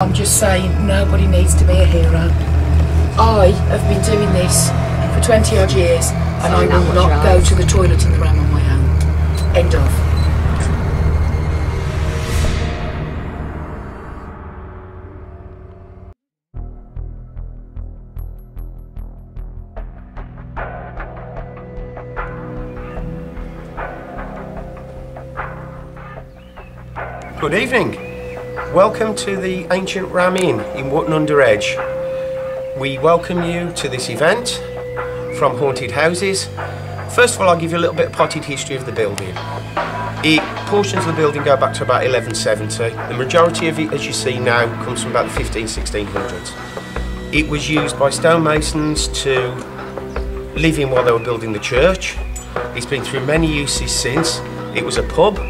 I'm just saying, nobody needs to be a hero. I have been doing this for 20 odd years and I will not go to the toilet in the ram on my own. End of. Good evening. Welcome to the Ancient Ram Inn in Wotton-under-Edge. We welcome you to this event from Haunted Houses. First of all, I'll give you a little bit of potted history of the building. Portions of the building go back to about 1170. The majority of it, as you see now, comes from about the 1600s. It was used by stonemasons to live in while they were building the church. It's been through many uses since. It was a pub.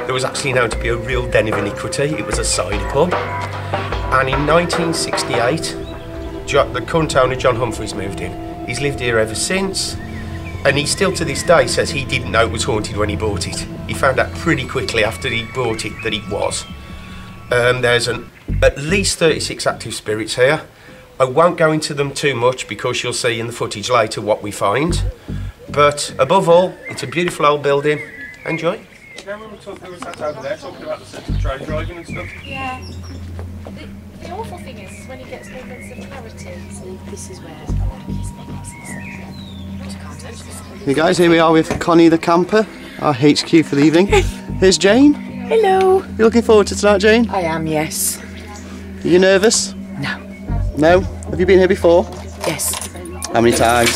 There was actually known to be a real den of iniquity. It was a cider pub. And in 1968, the current owner, John Humphreys, moved in. He's lived here ever since. And he still to this day says he didn't know it was haunted when he bought it. He found out pretty quickly after he bought it that it was. There's at least 36 active spirits here. I won't go into them too much because you'll see in the footage later what we find. But above all, it's a beautiful old building. Enjoy. Remember we were sat over there talking about the sense of train driving and stuff? Yeah. The awful thing is when he gets moments of clarity. So this is where Hey guys, here we are with Connie the camper, our HQ for the evening. Here's Jane. Hello. You looking forward to tonight, Jane? I am, yes. Are you nervous? No. No? Have you been here before? Yes. How many times?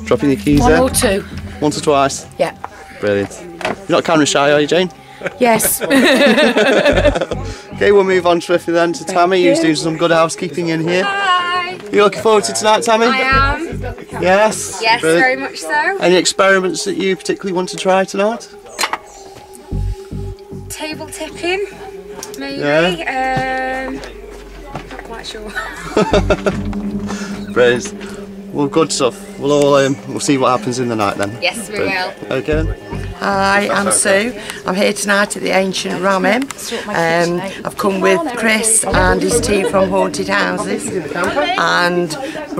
Dropping your keys One there? or two. Once or twice? Yeah. Brilliant. You're not camera shy, are you, Jane? Yes. Okay, we'll move on swiftly then to Tammy, who's doing some good housekeeping in here. Hi! You looking forward to tonight, Tammy? I am. Yes? Yes, Brilliant. very much so. Any experiments that you particularly want to try tonight? Table tipping, maybe. Yeah. Not quite sure. Brilliant. Well, good stuff. We'll see what happens in the night then. Yes, we will. Okay then. Hi, I'm Sue. I'm here tonight at the Ancient Ram Inn. I've come with Chris and his team from Haunted Houses, and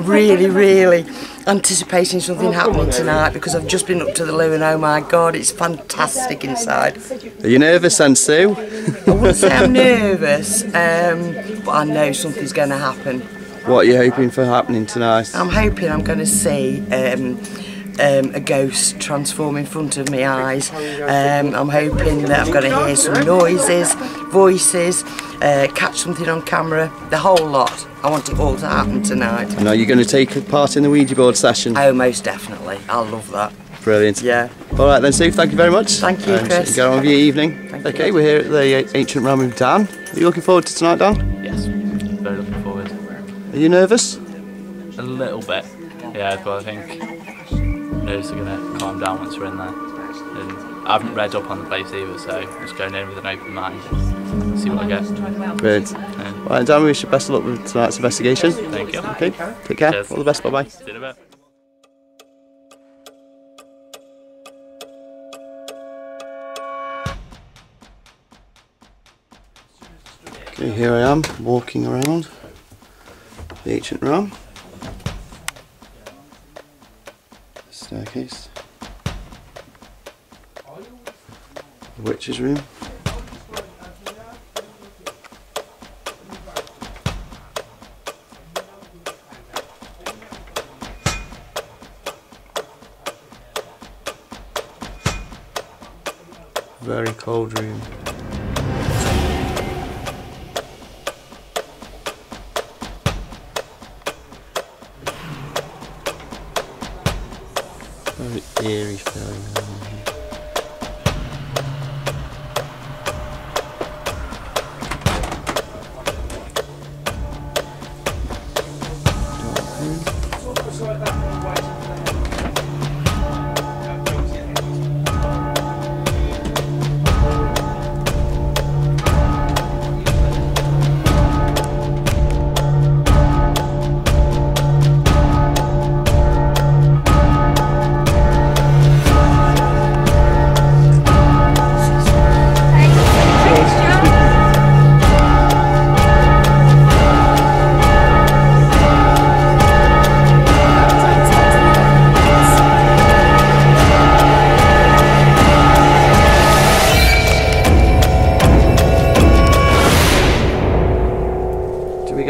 really anticipating something happening tonight because I've just been up to the loo and oh my god, it's fantastic inside. Are you nervous then, Sue? I wouldn't say I'm nervous, but I know something's going to happen. What are you hoping for happening tonight? I'm hoping I'm going to see a ghost transform in front of my eyes. I'm hoping that I'm going to hear some noises, voices, catch something on camera, the whole lot. I want it all to happen tonight. And are you going to take part in the Ouija board session? Oh, most definitely. I'll love that. Brilliant. Yeah. Alright then, Sue, thank you very much. Thank you, Chris. Get on with your evening. Okay, we're here at the Ancient Ram with Dan. Are you looking forward to tonight, Dan? Yes, very looking forward. Are you nervous? A little bit, yeah, but I think nerves are going to calm down once we're in there. And I haven't read up on the place either, so just going in with an open mind and see what I get. Brilliant. Yeah. Right, Dan, we wish you best of luck with tonight's investigation. Thank you. Okay, take care. Cheers. All the best, bye-bye. See you in a bit. Okay, here I am, walking around the Ancient Ram. Staircase. The witch's room. Very cold room. Very eerie feeling around here.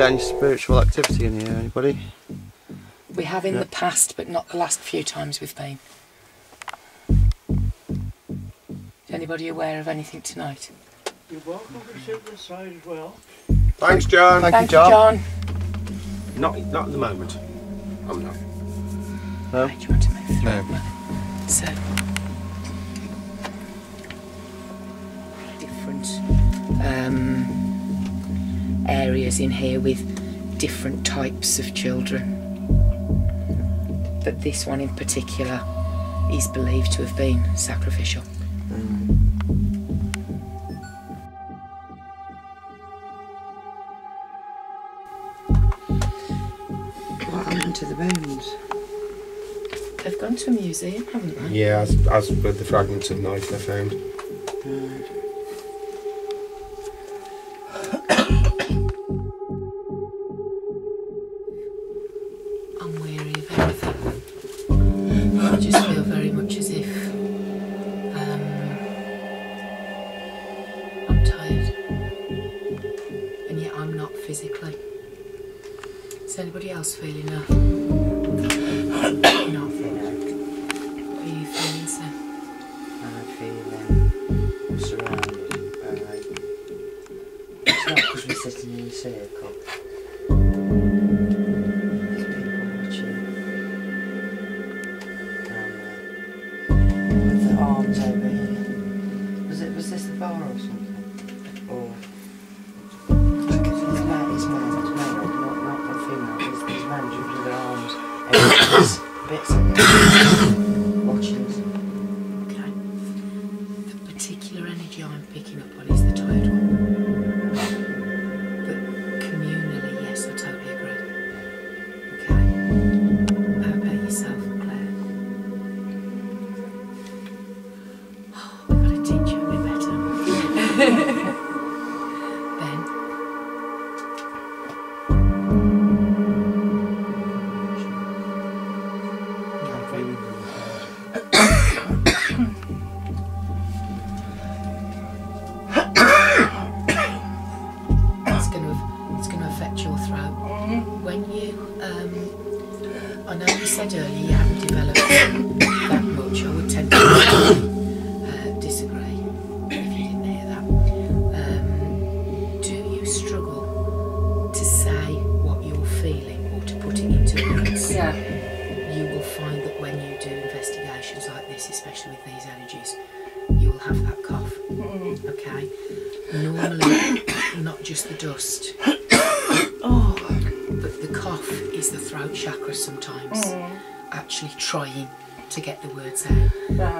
get any spiritual activity in here, anybody? We have in the past, but not the last few times we've been. Is anybody aware of anything tonight? You're welcome to sit this side as well. Thanks, John. Thank Thank you, John. Not at the moment. I'm not. No? Right, do you want to move through? No. So, different areas in here with different types of children. But this one in particular is believed to have been sacrificial. What happened to the bones? They've gone to a museum, haven't they? Yeah, as with the fragments of knife they found. I'm weary of everything. I just feel very much as if I'm tired, and yet I'm not physically. Is anybody else feeling that? Not feeling. What are you feeling, Sam? I feel surrounded by. It's not because we're sitting in a circle. There's people watching. With the arms over here. Was this the bar or something? Or it's male, not female. These men just with their arms over bits of watching us. Okay. The particular energy I'm picking up on is the tired one. But communally, yes, I totally agree. Okay. How about yourself, Claire? Oh, we've got a teacher a bit better. Ben? It's going to affect your throat. When you, I know you said earlier you haven't developed that much. I would tend to disagree if you didn't hear that. Do you struggle to say what you're feeling or to put it into words? Yeah. You will find that when you do investigations like this, especially with these energies, you will have that cough. Okay? Normally, not just the dust, but the cough is the throat chakra sometimes actually trying to get the words out.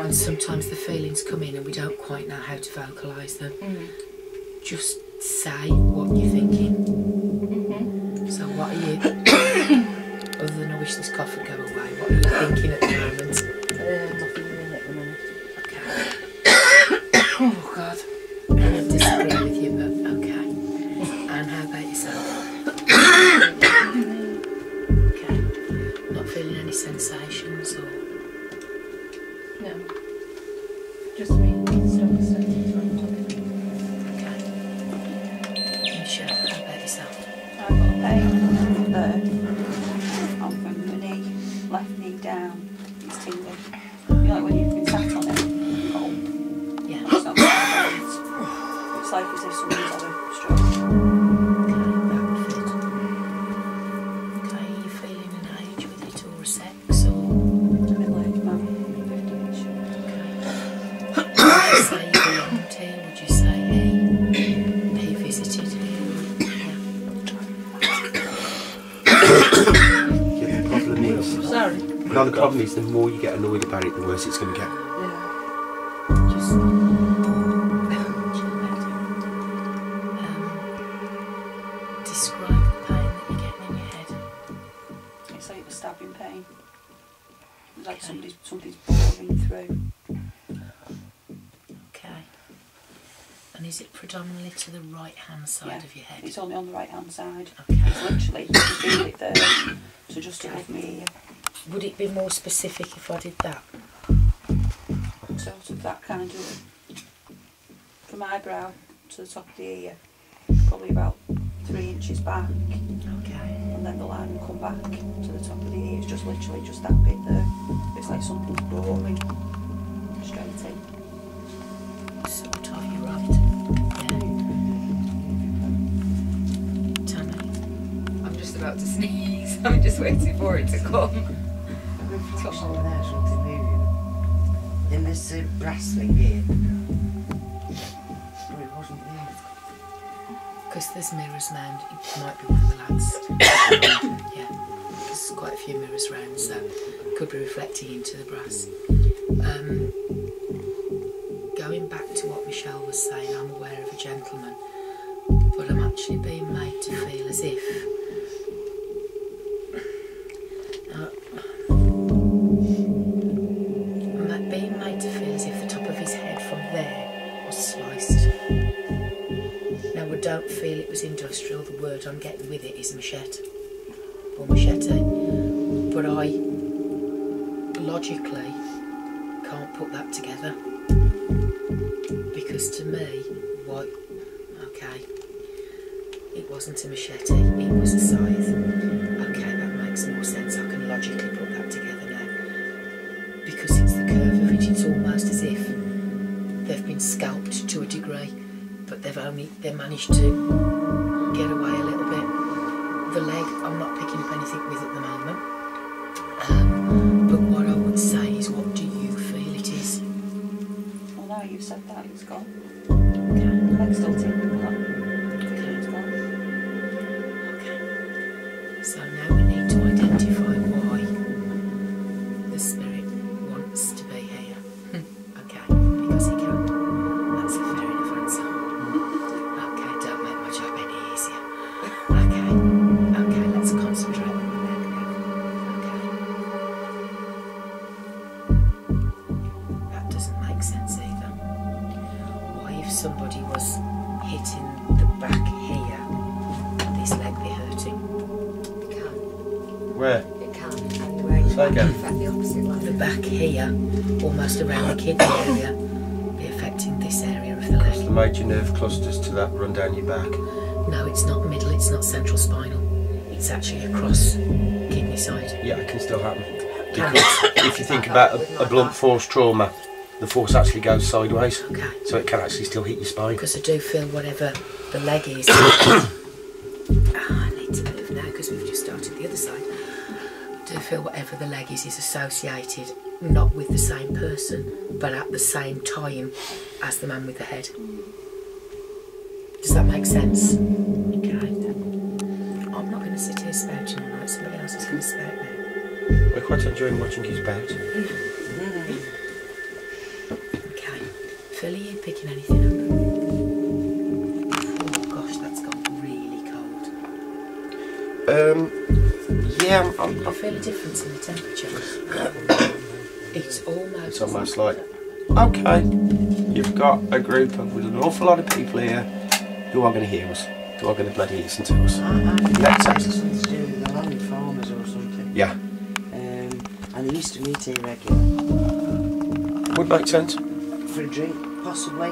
And sometimes the feelings come in and we don't quite know how to vocalise them. Just say what you're thinking. So what are you, other than I wish this cough would go away, what are you thinking at the moment? Nothing in it at the minute. Okay. Oh God. I don't disagree with you, but okay. And how about yourself? Okay. Not feeling any sensations or... No. Just me. Still Okay. Michelle, how about yourself? I've got pain there. I'm from the knee, left knee down. It's tingling. You know, like when you've been sat on it, cold. Yeah. It's not cold. It's like as if someone's had a stroke. Okay, that would fit. Okay, are you feeling an age with it or a sex or... Middle-aged man, 50-ish. Okay. Would you say you belonged here? Would you say he visited here? Yeah, the problem is... Sorry. No, the problem is the more you get annoyed about it, the worse it's going to get. Just describe the pain that you're getting in your head. It's like a stabbing pain. It's like somebody's boring through. Okay. And is it predominantly to the right hand side of your head? It's only on the right hand side. Okay. It's literally, you can feel it there. So just above me ear. Would it be more specific if I did that? Sort of that kind of, from eyebrow to the top of the ear, probably about 3 inches back. Okay. And then the line will come back to the top of the ear. It's just literally just that bit there. It's like something's boring straight in. Sort of, you're right. Yeah. Tell me. I'm just about to sneeze. I'm just waiting for it to come. We've got someone there, something moving. In this brass thing here. But it wasn't there. Because there's mirrors round, it might be one of the lads. Yeah, there's quite a few mirrors round, so it could be reflecting into the brass. Going back to what Michelle was saying, I'm aware of a gentleman, but I'm actually being made to feel as if I'm being made to feel as if the top of his head from there was sliced. Now, I don't feel it was industrial. The word I'm getting with it is machete or machete, but I logically can't put that together, because to me, okay, it wasn't a machete, it was a scythe. Okay, that makes more sense. I can logically put that together now, because it's the curve of it. It's almost as if they've been scalped to a degree, but they've managed to get away a little bit. The leg, I'm not picking up anything with at the moment. But what I would say is, what do you feel it is? Well, now you've said that, it's gone. Okay. The leg's still tingling. Okay. It's gone. Okay. So now we need to identify why the spirit wants to be here. Okay, because he can. That's a fair enough answer. Okay, don't make my job any easier. Okay, let's concentrate on the leg now. Okay. That doesn't make sense either. Why, if somebody was hitting the back here, would this leg be hurting? It can. Where? It can. Anyway, it Say might again. affect the opposite leg. The back here, almost around the kidney area, be affecting this area of the leg. The major nerve clusters to that run down your back. No, it's not middle, it's not central spinal. It's actually across kidney side. Yeah, it can still happen. Can Because if you think about a blunt force trauma, the force actually goes sideways, Okay. so it can actually still hit your spine. Because I do feel whatever the leg is. I need to move now because we've just started the other side. I do feel whatever the leg is associated not with the same person, but at the same time as the man with the head. Does that make sense? Okay. I'm not going to sit here spouting all night. Somebody else is going to spout now. We're quite enjoying watching his bout. Okay. Phil, are you picking anything up? Oh gosh, that's gone really cold. Yeah, Do you feel a difference in the temperature? It's it's almost like, okay, you've got a group of with an awful lot of people here who are going to hear us, who are going to bloody listen to us. I Let's think ask. it's something to do with the land farmers or something. Yeah, And they used to meet here regularly would make sense. for a drink, possibly.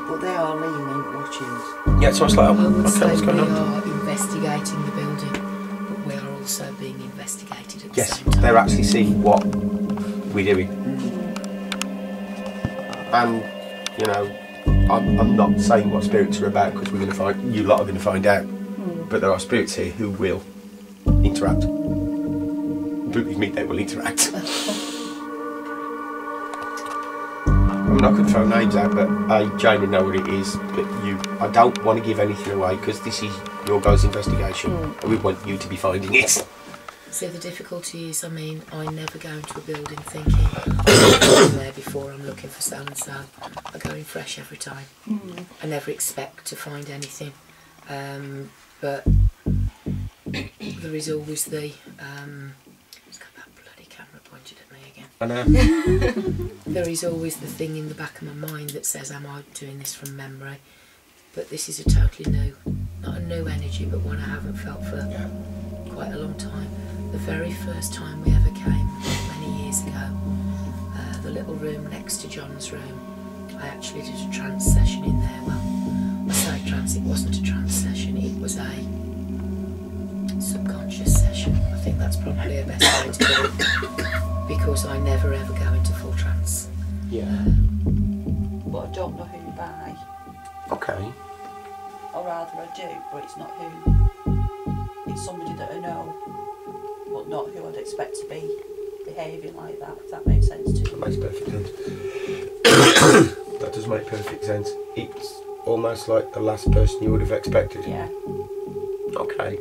But they are leaning, watching us. Yeah, so it's like, I would okay, say what's we going on? are investigating the building, but we are also being investigated at the Yes, same time. they're actually seeing what we're doing. And, you know, I'm not saying what spirits are about because we're going to find, you lot are going to find out. But there are spirits here who will interact. Believe me, they will interact. I'm not going to throw names out, but I genuinely know what it is. But I don't want to give anything away because this is your guys' investigation, and we want you to be finding it. So the difficulty is, I mean, I never go into a building thinking I've been there before, I'm looking for so and so. I go in fresh every time. I never expect to find anything, but there is always the it's got that bloody camera pointed at me again. I know. There is always the thing in the back of my mind that says, am I doing this from memory? But this is a totally new, not a new energy, but one I haven't felt for quite a long time. The very first time we ever came, many years ago, the little room next to John's room, I actually did a trance session in there. Well, I say trance, it wasn't a trance session, it was a to do it because I never ever go into full trance. Yeah. But I don't know who by. Okay. Or rather I do, but it's not who. It's somebody that I know, but not who I'd expect to be behaving like that, if that makes sense to you. That makes perfect sense. That does make perfect sense. It's almost like the last person you would have expected. Yeah. Okay.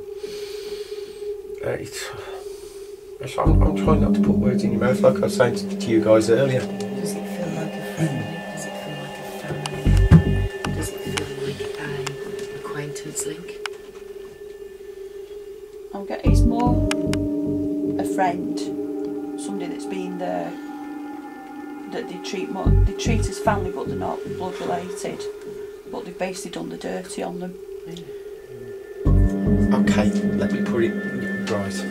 I'm trying not to put words in your mouth like I was saying to you guys earlier. Does it feel like a friend? Does it feel like a family? Does it feel like an acquaintance link? It's more a friend, somebody that's been there, that they treat as family, but they're not blood related, but they've basically done the dirty on them. Okay, let me put it right.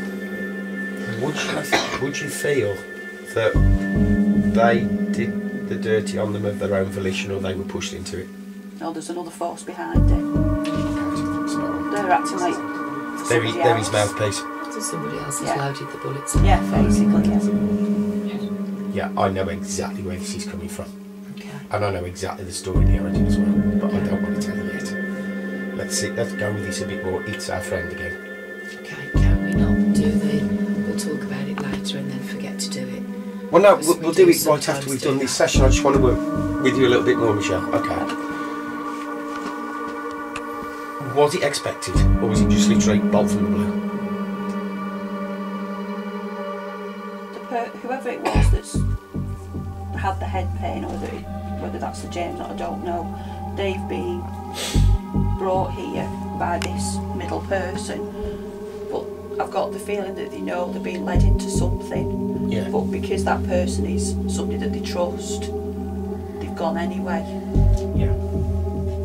Would you feel that they did the dirty on them of their own volition, or they were pushed into it? No, there's another force behind it. They're acting like they're his mouthpiece. So somebody else has loaded the bullets. Yeah, basically, yeah. Yeah, I know exactly where this is coming from. Okay. And I know exactly the story, the origin as well, but I don't want to tell you yet. Let's go with this a bit more. It's our friend again. Okay, can we not do we'll talk about it later and then forget to do it? Well, no, we'll do it right after we've done this session. I just want to work with you a little bit more, Michelle. Okay. Was it expected, or was it just literally bolt from the blue? Whoever it was that's had the head pain, or whether that's the James or I don't know, they've been brought here by this middle person, but I've got the feeling that they know they're being led into something, yeah. But because that person is somebody that they trust, they've gone anyway. Yeah.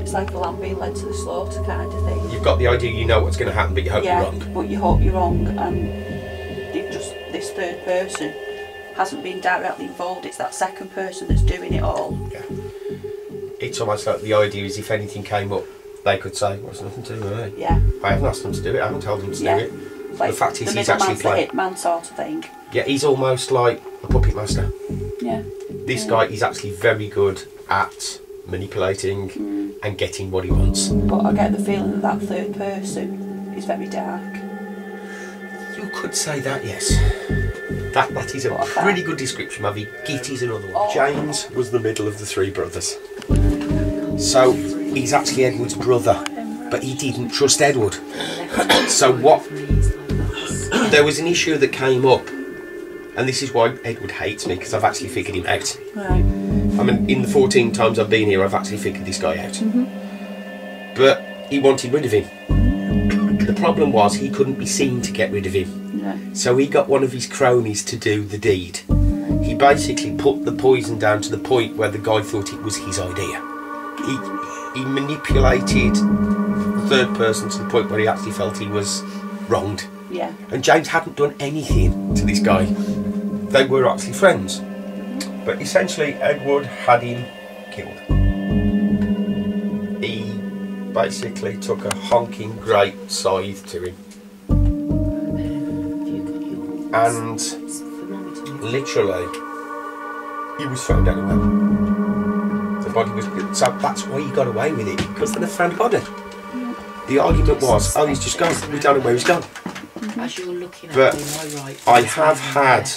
It's like a lamb being led to the slaughter kind of thing. You've got the idea, you know what's going to happen, but you hope you're wrong. But you hope you're wrong, and this third person hasn't been directly involved. It's that second person that's doing it all. Yeah. It's almost like the idea is if anything came up, they could say, well, it's nothing to do with me. Yeah. I haven't asked them to do it, I haven't told them to do it. Like the fact is the he's actually playing. The hitman sort of thing. Yeah, he's almost like a puppet master. Yeah. This guy is actually very good at manipulating and getting what he wants. But I get the feeling that third person is very dark. You could say that, yes. That is a pretty good description, Mavi. Gitty's another one. James was the middle of the three brothers. So he's actually Edward's brother, but he didn't trust Edward. So there was an issue that came up, and this is why Edward hates me, because I've actually figured him out. Right. I mean, in the 14 times I've been here, I've actually figured this guy out. But he wanted rid of him. The problem was he couldn't be seen to get rid of him. So he got one of his cronies to do the deed. He basically put the poison down to the point where the guy thought it was his idea. He manipulated the third person to the point where he actually felt he was wronged. Yeah. And James hadn't done anything to this guy. They were actually friends. But essentially Edward had him killed. He basically took a honking great scythe to him. And literally, he was found anyway. The body was. So that's why he got away with it, because then they found the body. The argument was, oh, he's just gone. We don't know where he's gone. As you're looking at but me, my right, I have had,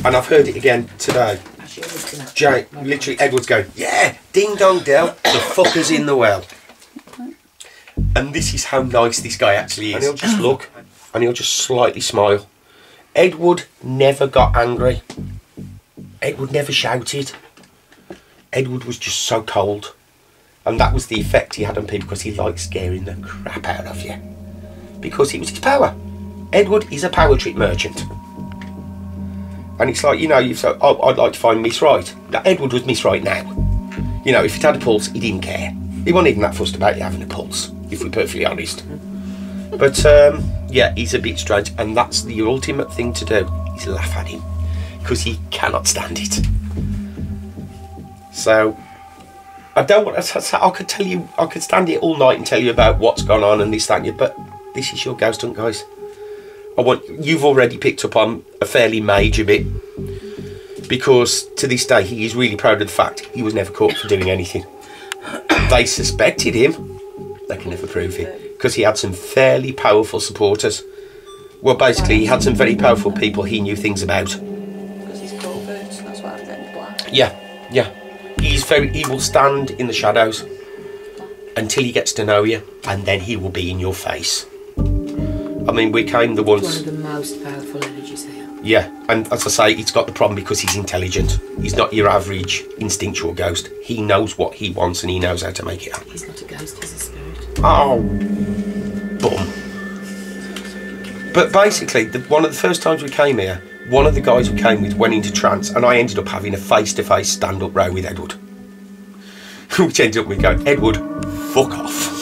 and I've heard it again today. Jay, literally, Edward's going, yeah, ding dong Dell, the fucker's in the well. And this is how nice this guy actually is. And he'll just look, and he'll just slightly smile. Edward never got angry. Edward never shouted. Edward was just so cold. And that was the effect he had on people, because he liked scaring the crap out of you. Because it was his power. Edward is a power trip merchant. And it's like, you know, you've said, oh, I'd like to find Miss Right. Now, Edward was Miss Right now. You know, if he'd had a pulse, he didn't care. He wasn't even that fussed about you having a pulse, if we're perfectly honest. But, yeah, he's a bit strange, and that's the ultimate thing to do, is laugh at him. Because he cannot stand it. So, I don't want to, I could tell you, I could stand here all night and tell you about what's gone on and this, that, and you, but this is your ghost hunt, guys. You've already picked up on a fairly major bit, because to this day he is really proud of the fact he was never caught for doing anything. They suspected him. They can never prove it, because he had some fairly powerful supporters. Well, basically, he had some very powerful people he knew things about. Because he's covert, that's why I'm getting black. Yeah, yeah. He will stand in the shadows until he gets to know you, and then he will be in your face. I mean, we came the One once. of the most powerful energies here. Yeah, and as I say, he's got the problem because he's intelligent. He's not your average instinctual ghost. He knows what he wants and he knows how to make it happen. He's not a ghost, he's a spirit. Oh, bum. But basically, one of the first times we came here, one of the guys we came with went into trance, and I ended up having a face-to-face stand-up row with Edward. Which ended up with going, Edward, fuck off.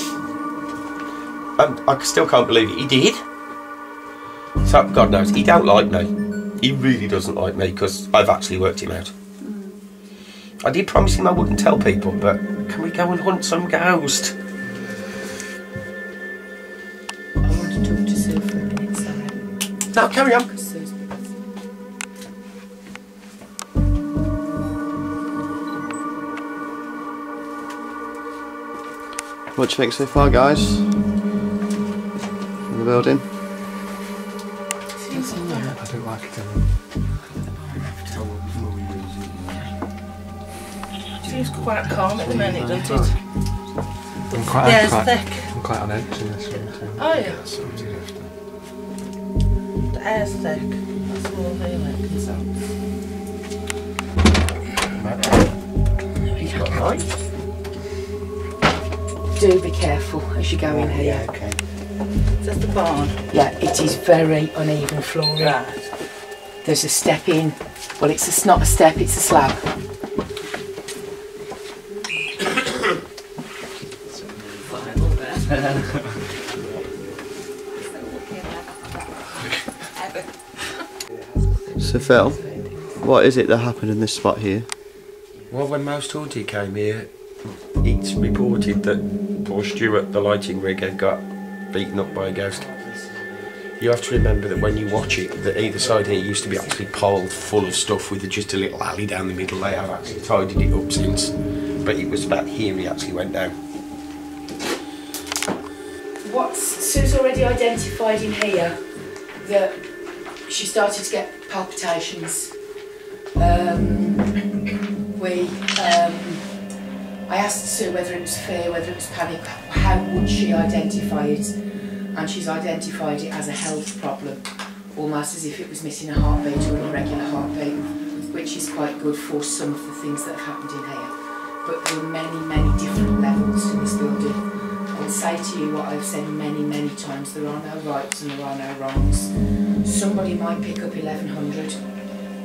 And I still can't believe it. He did. So, God knows, he don't like me. He really doesn't like me, because I've actually worked him out. I did promise him I wouldn't tell people, but can we go and hunt some ghost? I want to talk to Sue for a minute, sorry. No, carry on. Because Sue's... What do you think so far, guys? In the building? I don't like it. Seems quite calm at the minute, doesn't it? I'm quite, Yeah, it's I'm quite, thick. I'm quite on edge in this room too. Oh yeah. That's what I'm doing after. The air's thick. That's all they like. He's got light. Do be careful as you go in here. Yeah, okay. Just the barn. Yeah, it is very uneven flooring. Right. There's a step in. Well, it's not a step, it's a slab. So Phil, what is it that happened in this spot here? Well, when Mouse Haunted came here, it's reported that poor Stuart, the lighting rig, had got beaten up by a ghost. You have to remember that when you watch it, that either side here used to be actually piled full of stuff with just a little alley down the middle. They have actually tidied it up since, but it was about here he actually went down. What Sue's already identified in here, that she started to get palpitations. I asked Sue whether it was fear, whether it was panic, how would she identify it? And she's identified it as a health problem, almost as if it was missing a heartbeat or an irregular heartbeat, which is quite good for some of the things that have happened in here. But there are many, many different levels to this building. I'll say to you what I've said many, many times, there are no rights and there are no wrongs. Somebody might pick up 1100,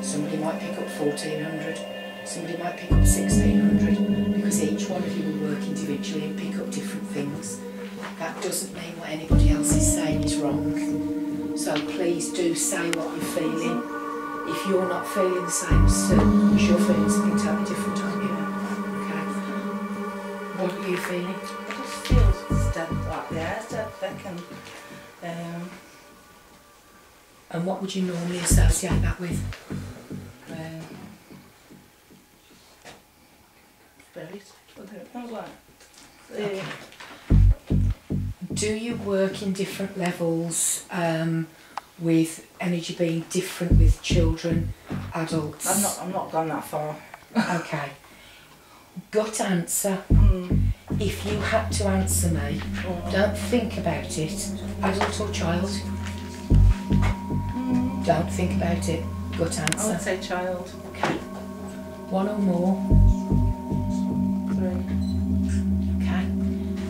somebody might pick up 1400, somebody might pick up 1600, because each one of you will work individually and pick up different things. That doesn't mean what anybody else is saying is wrong. So please do say what you're feeling. If you're not feeling the same as Sue, because you're feeling something totally different, aren't you? Okay. What are you feeling? It just feels dead like the air's dead thick And what would you normally associate that with? Spirit. What it sounds like. Okay. Do you work in different levels with energy being different with children, adults? I'm not gone that far. Okay. Gut answer. If you had to answer me, don't think about it. Adult or child? Don't think about it. Gut answer. I would say child. Okay. One or more? 3. Okay.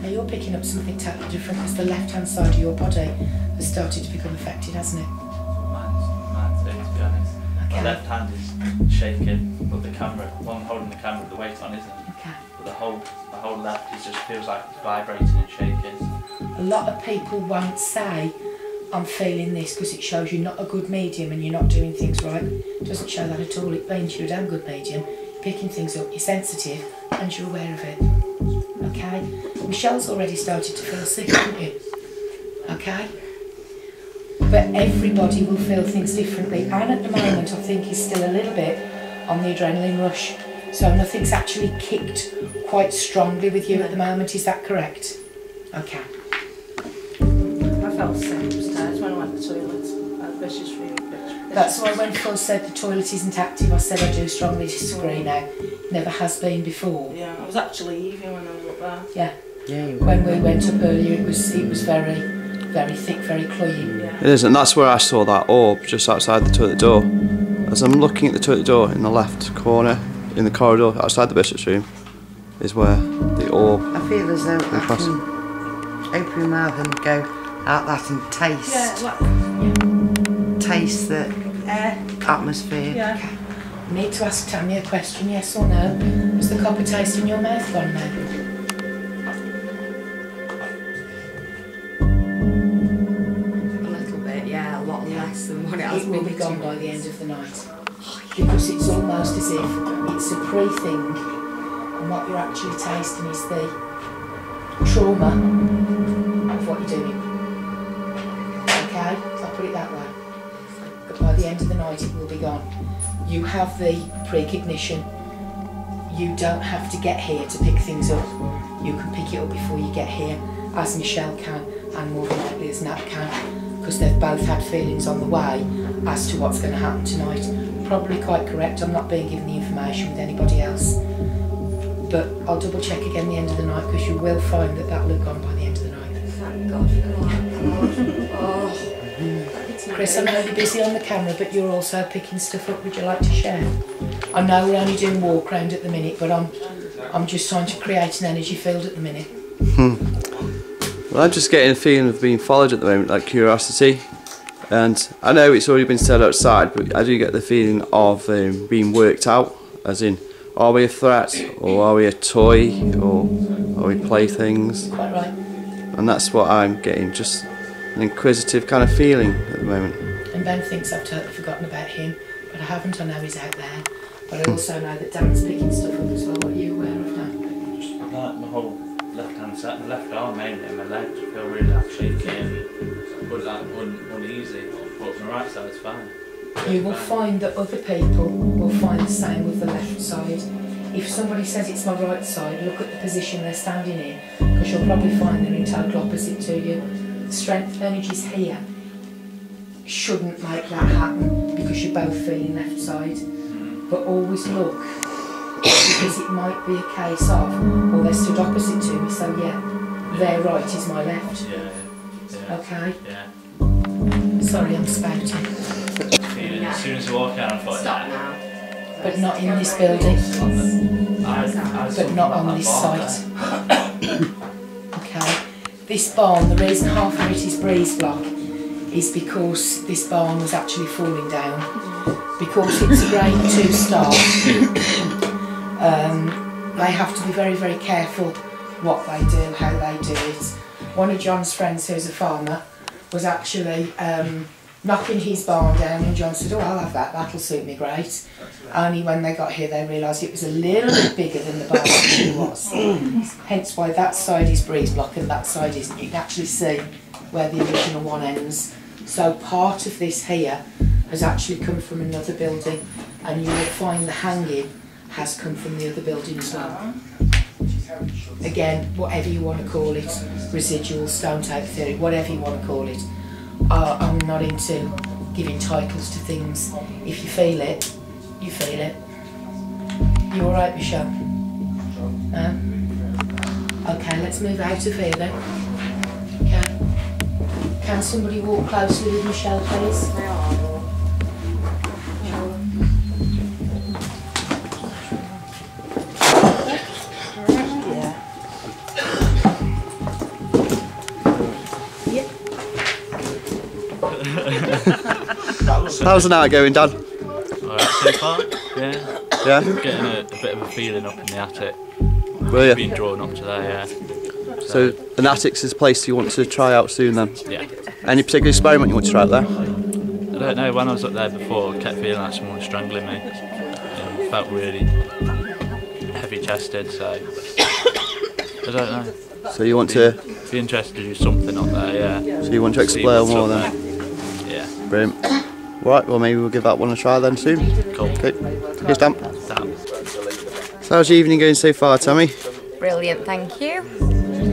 Now you're picking up something totally different because the left-hand side of your body has started to become affected, hasn't it? Mine's too, to be honest. Okay. My left hand is shaking, but the camera, one holding the camera with the weight on isn't. Okay. But the whole left is just feels like it's vibrating and shaking. A lot of people won't say, I'm feeling this, because it shows you're not a good medium and you're not doing things right. It doesn't show that at all. It means you're a damn good medium, you're picking things up, you're sensitive, and you're aware of it. Okay? Michelle's already started to feel sick, haven't you? Okay? But everybody will feel things differently, and at the moment I think he's still a little bit on the adrenaline rush, so nothing's actually kicked quite strongly with you at the moment, is that correct? Okay. I felt the same upstairs when I went to the toilet. That's why when Phil said the toilet isn't active, I said I do strongly disagree now. Never has been before. Yeah, I was actually leaving when I was up there. Yeah. When we went up earlier, it was very, very thick, very cloying. It is, and that's where I saw that orb just outside the toilet door. As I'm looking at the toilet door in the left corner, in the corridor outside the bishop's room, is where the orb. I feel as though I can open my mouth and go out that and taste. Taste the atmosphere. Yeah. I need to ask Tanya a question, yes or no. Has the copper taste in your mouth gone now? Yeah, a lot less than what it has been. It will be gone by the end of the night. Because it's almost as if it's a pre-thing, and what you're actually tasting is the trauma of what you're doing. Okay? So I'll put it that way. But by the end of the night it will be gone. You have the precognition. You don't have to get here to pick things up. You can pick it up before you get here, as Michelle can, and more than likely as Nat can. Because they've both had feelings on the way as to what's going to happen tonight. Probably quite correct, I'm not being given the information with anybody else. But I'll double check again the end of the night, because you will find that that'll have gone by the end of the night. Thank God. Oh. Chris, I know you're busy on the camera, but you're also picking stuff up. Would you like to share? I know we're only doing walk round at the minute, but I'm just trying to create an energy field at the minute. Well, I'm just getting a feeling of being followed at the moment, like curiosity. And I know it's already been said outside, but I do get the feeling of being worked out, as in, are we a threat, or are we a toy, or are we playthings? Quite right. And that's what I'm getting, just an inquisitive kind of feeling at the moment. And Ben thinks I've totally forgotten about him, but I haven't. I know he's out there. But I also know that Dan's picking stuff up as well. What are you aware of, Dan? Just like my whole left-hand side, my left arm mainly, and my legs feel really like shaky but like uneasy. But my right side's fine. You will find that other people will find the same with the left side. If somebody says it's my right side, look at the position they're standing in, because you'll probably find they're in total opposite to you. The strength of energies here shouldn't make that happen, because you're both feeling left side. But always look, because it might be a case of, well, they're stood opposite to me, so yeah, their right is my left. Yeah. Okay? Yeah. Sorry, I'm spouting. As soon as I walk out, I thought, Stop now. But not in this building. But not on this site. site. Okay. This barn, the reason half of it is breeze block is because this barn was actually falling down. Because it's a grade 2 start, they have to be very, very careful what they do, how they do it. One of John's friends, who's a farmer, was actually knocking his barn down, and John said, oh, I'll have that, that'll suit me great. Only when they got here they realised it was a little bit bigger than the barn actually was. Hence why that side is breeze block and that side isn't. You can actually see where the original one ends. So part of this here has actually come from another building, and you will find the hanging has come from the other building as well. Again, whatever you want to call it, residual, stone tape theory, whatever you want to call it. I'm not into giving titles to things. If you feel it, you feel it. You alright, Michelle? No? Okay, let's move out of here then. Okay. Can somebody walk closely with Michelle, please? How's the night going, Dan? Alright, so far, yeah. Yeah? Getting a bit of a feeling up in the attic. Will you? Being drawn up to there, yeah. So an attic's a place you want to try out soon then? Yeah. Any particular experiment you want to try out there? I don't know, when I was up there before, I kept feeling like someone was strangling me. It felt really heavy chested, so I don't know. So you want to... Be interested to do something up there, yeah. So you want to explore more then? Brilliant. Right, well maybe we'll give that one a try then soon. Cool. Okay. Here's Dan. Dan. So how's your evening going so far, Tammy? Brilliant, thank you.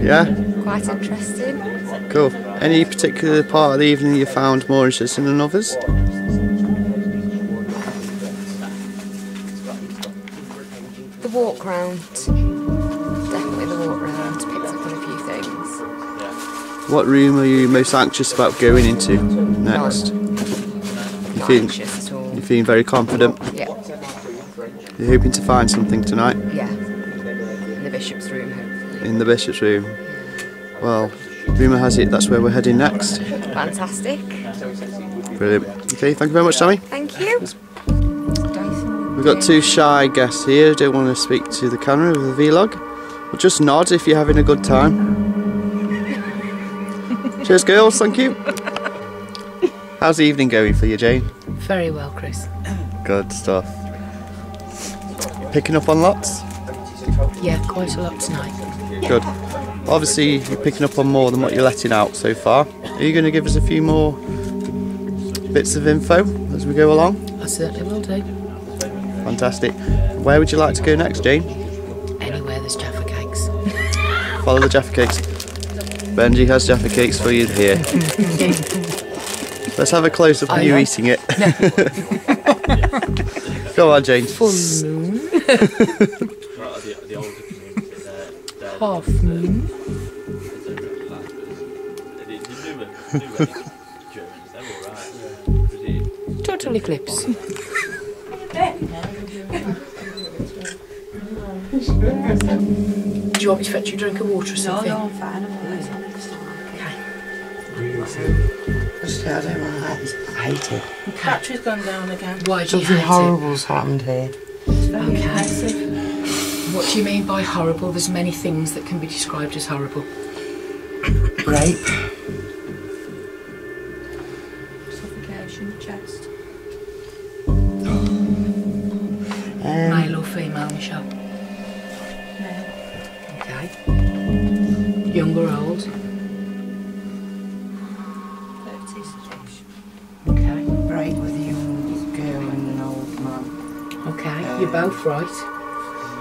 Yeah? Quite interesting. Cool. Any particular part of the evening you found more interesting than others? The walk round. Definitely the walk round. Picked up on a few things. What room are you most anxious about going into next? Not anxious at all. You're feeling very confident? Yeah. You're hoping to find something tonight? Yeah. In the bishop's room, hopefully. In the bishop's room? Well, rumour has it that's where we're heading next. Fantastic. Brilliant. Okay, thank you very much, Tammy. Thank you. We've got two shy guests here who don't want to speak to the camera with the vlog. Well, just nod if you're having a good time. Cheers, girls. Thank you. How's the evening going for you, Jane? Very well, Chris. Good stuff. Picking up on lots? Yeah, quite a lot tonight. Good. Obviously, you're picking up on more than what you're letting out so far. Are you going to give us a few more bits of info as we go along? I certainly will do. Fantastic. Where would you like to go next, Jane? Anywhere there's Jaffa cakes. Follow the Jaffa cakes. Benji has Jaffa cakes for you here. Let's have a close up of you eating it. Go on, Jane. Full moon. Half moon. Total eclipse. Do you want me to fetch you a drink of water or something? No, I'm fine. I don't like this. I hate it. The battery's gone down again. Why do you Something hate horrible's happened here. Okay. What do you mean by horrible? There's many things that can be described as horrible. Rape. Suffocation, chest. Male or female, Michelle? Male. Okay. Young or old? 30s. Okay. Break with a young girl and an old man. Okay, you're both right.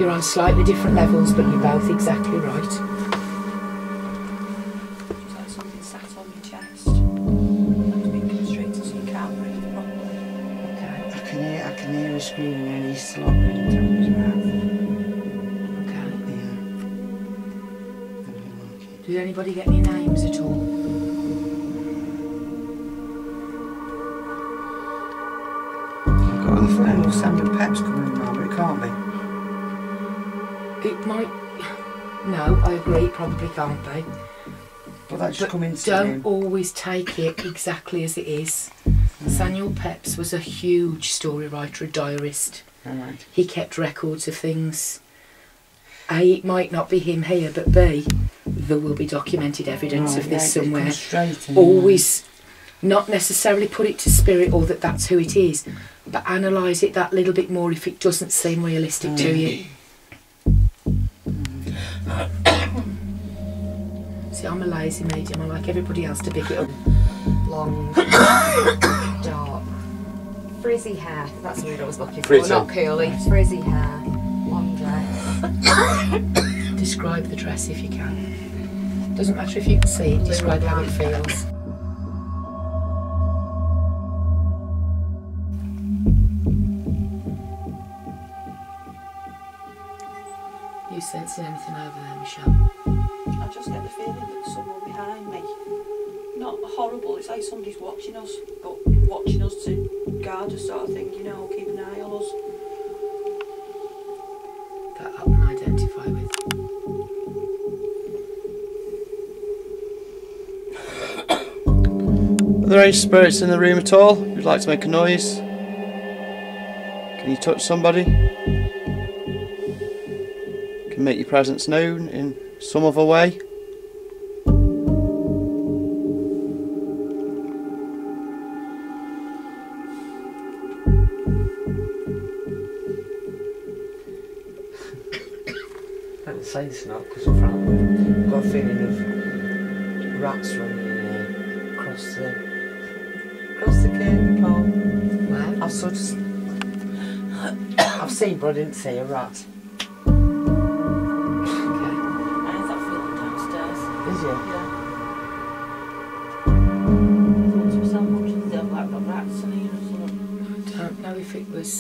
You're on slightly different levels, but you're both exactly right. It's like something sat on your chest. It's been constricted so you can't breathe properly. Okay. I can hear her screaming and he's slobbering through his mouth. Okay. Yeah. I don't like it. Did anybody get any names at all? I'm friend of Samuel Pep's coming now, but it can't be. It might. No, I agree, it probably can't be. But that's just coming to Don't him. always take it exactly as it is. Samuel Pepys was a huge story writer, a diarist. Right. He kept records of things. A, it might not be him here, but B, there will be documented evidence of this somewhere. Always, not necessarily put it to spirit or that that's who it is, but analyse it that little bit more if it doesn't seem realistic to you. See, I'm a lazy medium. I like everybody else to pick it up. Long, dark, frizzy hair. That's the word I was looking for. Frizzy. Not curly, frizzy hair. Long dress. Describe the dress if you can. Doesn't matter if you can see it, describe how it feels. You sensing anything over there, Michelle? I just get the feeling that there's someone behind me. Not horrible, it's like somebody's watching us, but watching us to guard us sort of thing, you know, keep an eye on us. That I can identify with. Are there any spirits in the room at all? Would you like to make a noise? Can you touch somebody? Can make your presence known in some other way? I don't say this not because I'm I've got a feeling of rats running across the curve. sort of... I've seen, but I didn't see a rat. Okay. I had that feeling downstairs. Did you? Yeah. I thought to myself, what did the devil have got rats in here or something? I don't know if it was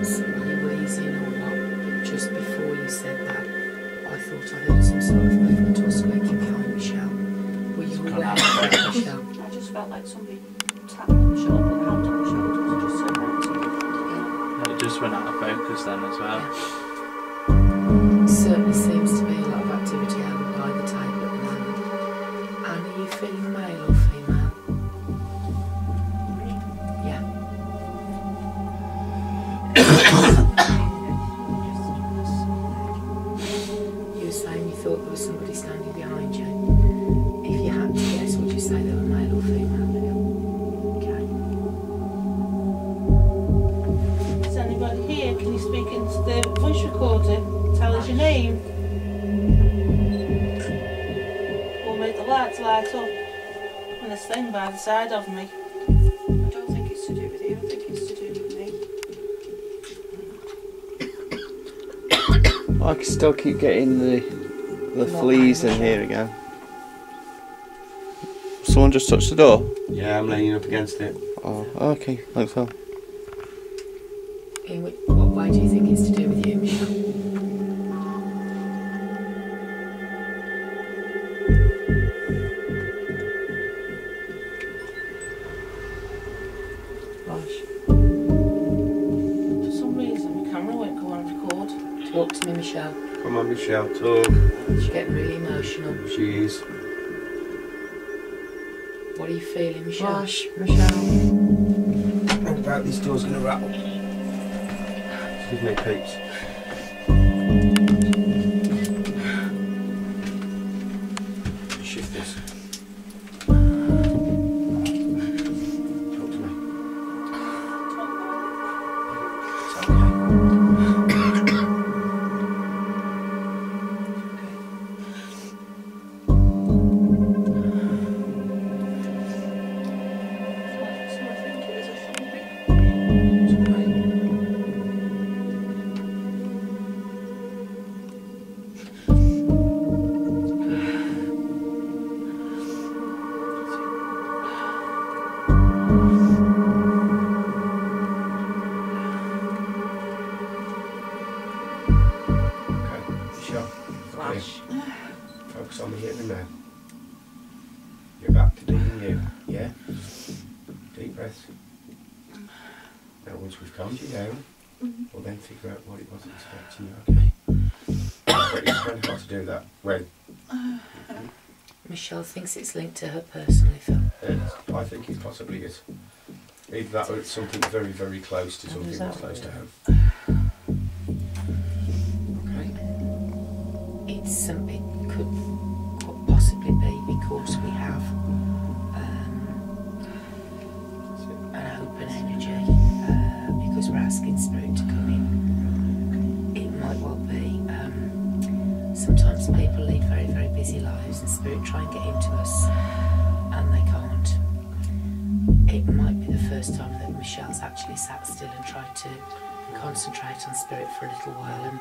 somebody wheezing or what, but just before you said that, I thought I heard some sort of movement or squeaking behind Michelle. Were you aware of that, Michelle? I just felt like somebody tapped on the shoulder, put a hand on the shoulders and just turned around to me. It just went out of focus then as well. It certainly seems to be a lot of activity over by the table at the moment. And are you feeling male or female? Yeah. You were saying you thought there was somebody standing behind you. If you had to guess, would you say they were male or female? Okay. Is anybody here? Can you speak into the voice recorder? Tell us your name. Or make the lights light up. And this thing by the side of me. I don't think it's to do with you, I think it's to do with me. I can still keep getting the fleas in here again. Someone just touched the door? Yeah, I'm leaning up against it. Oh, okay, thanks, Phil. In what way do you think it's to do with you, Michelle? For some reason my camera won't go on record. Talk to me, Michelle. Come on, Michelle, talk. She's getting really emotional. She is. What are you feeling, Michelle? Gosh, Michelle. What about this door's going to rattle? Give me peeps. Shift this. Talk to me. It's okay. So I think it was a thumping. It's okay. Okay, Michelle. Flash. Focus on the here and now. You're back to being you, yeah? Deep breaths. Now once we've calmed you down, we'll then figure out what it was that's affecting you, okay? But it's kind of hard to do that when Michelle thinks it's linked to her personally, Phil. I think it possibly is. Either that or it's something very, very close to something that's close to home. Okay? It could possibly be because we have an open energy, because we're asking Spirit to come in. It might well be. Sometimes people lead very, very busy lives and Spirit try and get into us and they can't. It might be the first time that Michelle's actually sat still and tried to concentrate on Spirit for a little while, and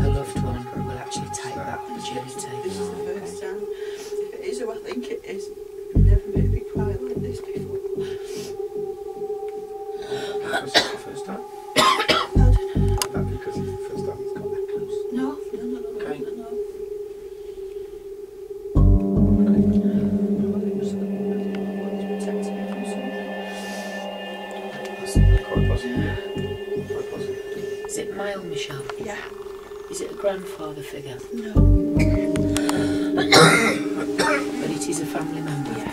her loved one will actually take that opportunity. This is the first time. If it is who I think it is, I've never made me cry like this before. Because it's the first time? That because it's the first time it's got that close. No. Okay. No. Quite possibly, yeah. Quite possibly. Is it male, Michelle? Yeah. Is it a grandfather figure? No. But it is a family member? Yeah.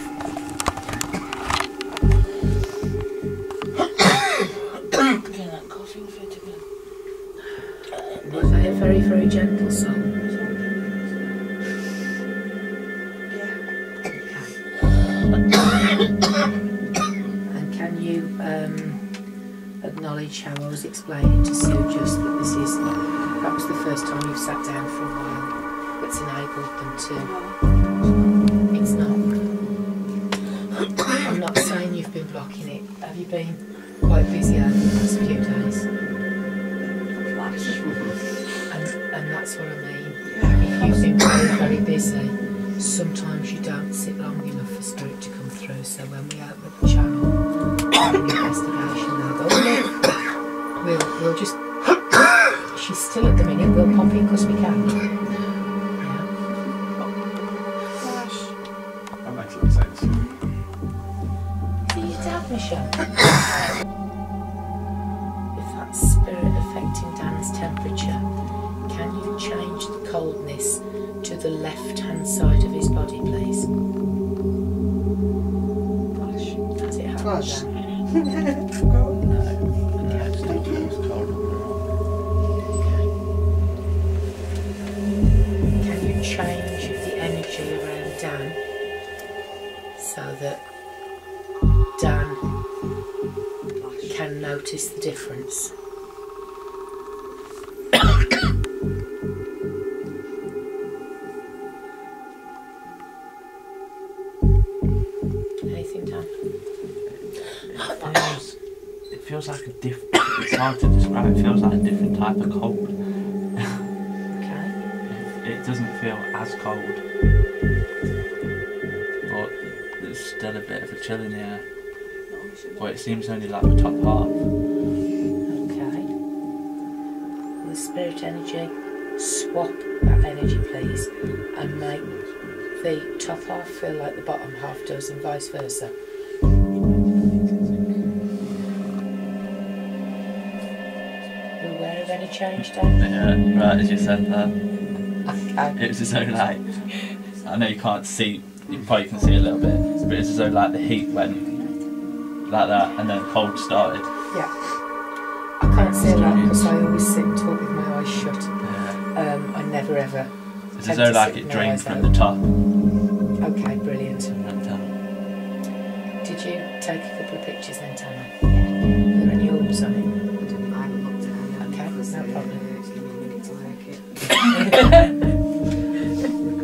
Getting that coughing fit again. Was they a very, very gentle soul? And can you acknowledge how I was explaining to Sue just that this is perhaps the first time you've sat down for a while that's enabled them to... It's not. I'm not saying you've been blocking it. you been quite busy over the last few days? And that's what I mean. If you've been very, very busy, sometimes you don't sit long enough for spirit to come through. So when we open up the channel, the investigation, we'll just. She's still at the minute. We'll pop in because we can. Yeah. That makes a lot of sense. Is it your dad, Michelle? If that's spirit affecting Dan's temperature, can you change the coldness to the left-hand side of his body, please? Has it happened, Dan? No. Can you change the energy around Dan so that Dan can notice the difference? Anything, Dan? It feels like a different. It's hard to describe. It feels like a different type of cold. Okay. It doesn't feel as cold, but there's still a bit of a chill in the air. But it seems only like the top half. Okay. The spirit energy, swap that energy, please, and make the top half feel like the bottom half does, and vice versa. Aware of any change, Dan? Yeah, right as you said that. Okay. It was as though like, I know you can't see, you probably can see a little bit, but it's as though like the heat went like that and then cold started. Yeah. I can't say that because I always sit and talk with my eyes shut. Yeah. I never ever. It's as though like it drained from the top. Okay, brilliant. And went down. Did you take a couple of pictures then, Tana? Yeah. Are there any orbs on it? I haven't looked at it. Okay, no problem. It's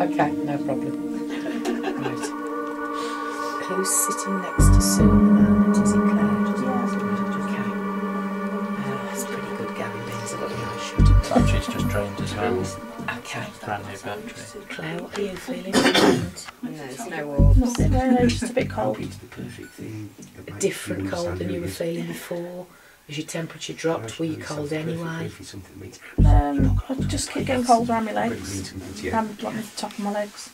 Okay, no problem. Right. Who's sitting next to Sue at the moment? Is it Claire? Okay. That's pretty good going, Liz. I've got my eyes shut. Battery's just drained as well. Okay. Brand new battery. Claire, what are you feeling at the moment? There's no orbs. Nothing, no, just a bit cold. It's the perfect thing. A different cold than you were feeling before? As your temperature dropped, were you cold anyway? I just keep getting colder around my legs. Around like the top of my legs.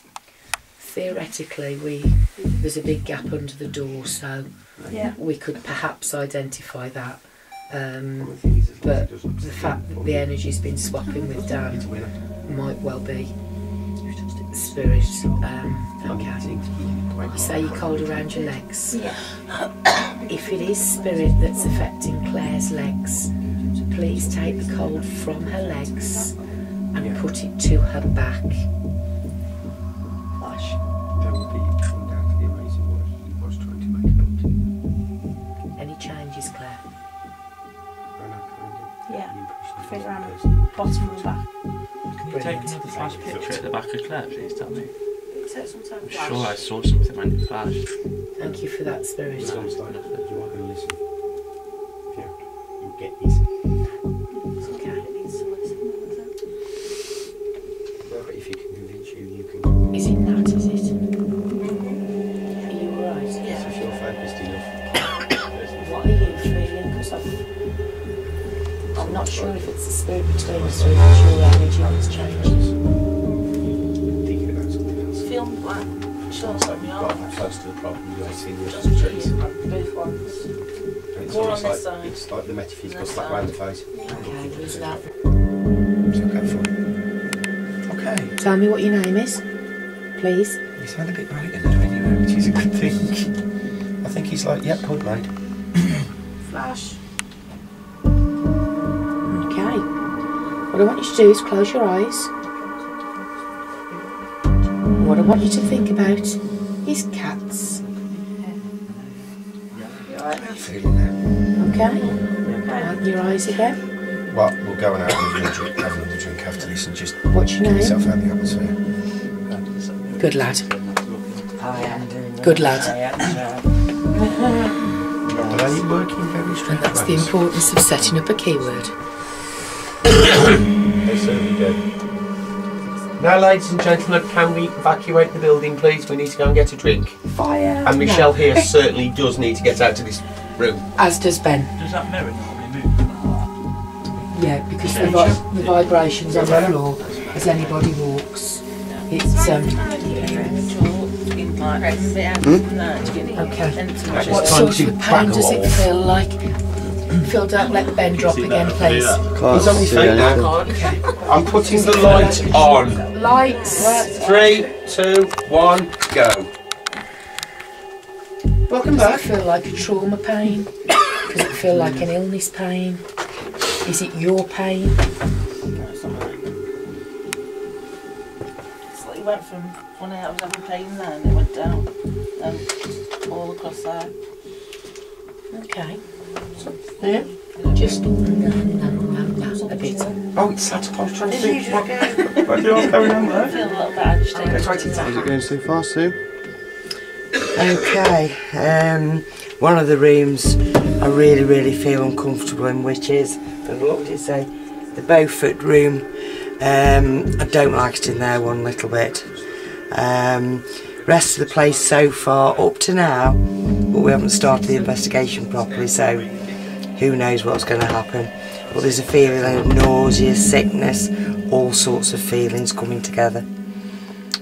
Theoretically, there's a big gap under the door, so Yeah. we could perhaps identify that. But the fact that the energy's been swapping with Dan might well be spirit. Okay. You say you're cold around your legs. Yeah. If it is spirit that's affecting Claire's legs, please take the cold from her legs and put it to her back. Flash. That would be undoubtedly amazing what he was trying to make out. Any changes, Claire? Yeah. I feel around the bottom and back. Can you take another flash picture at the back of Claire, please, tell me? Take some time. I'm sure I saw something when you flashed. Thank you for that, spirit. It sounds like you are going to listen. Yeah, you get this. Okay. Well, but if you can convince you can. Is it that, is it? Are you alright? If you're focused enough. What are you feeling? Because I'm not sure if it's the spirit between us or if it's your energy that's changing. Thinking about something else. Feel like chills on my Got that arms. close to the problem, you don't see the Just trees. trees, both ones. It's More almost on this like, side. it's like the metaphysical This slap side. around the face. Okay, who's that? So go for it. Okay. Tell me what your name is, please. You sound a bit brighter now anyway, which is a good thing. I think he's like, yep, point made. Flash. Okay. What I want you to do is close your eyes. What I want you to think about is cats. How are you feeling now? Okay? Open your eyes again. Well, we'll go and have another drink after this and just What's your get name? yourself out of the atmosphere. Good lad. I am doing Good lad. Are you working very straight? And that's the importance of setting up a keyword. They certainly do. Now, ladies and gentlemen, can we evacuate the building, please? We need to go and get a drink. Fire. And Michelle here certainly does need to get out to this room. As does Ben. Does that mirror normally move? Yeah, because the vibrations on the floor as anybody walks. It's okay. What sort of pain does it feel like? Phil, don't let Ben drop again, please. It's on your feet now. Okay. I'm putting the light on. Lights. 3, 2, 1, go. Welcome back. Does it feel like a trauma pain? Does it feel like an illness pain? Is it your pain? No, it's not mine. It's like it went from when I was having pain there and it went down and all across there. Okay. Yeah. Just a bit. Oh, it's sat up. I was trying to think what's going on I there. feel a little bit agitated. Is it going too far soon? Okay, one of the rooms I really feel uncomfortable in, which is, what did it say? The Beaufort room. I don't like it in there one little bit. Rest of the place so far up to now, but we haven't started the investigation properly, so who knows what's going to happen. But there's a feeling of nausea, sickness, all sorts of feelings coming together.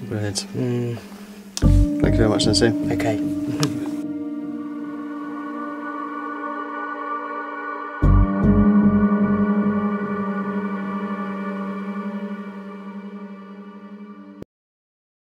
Brilliant. Thank you very much, Nancy. Okay.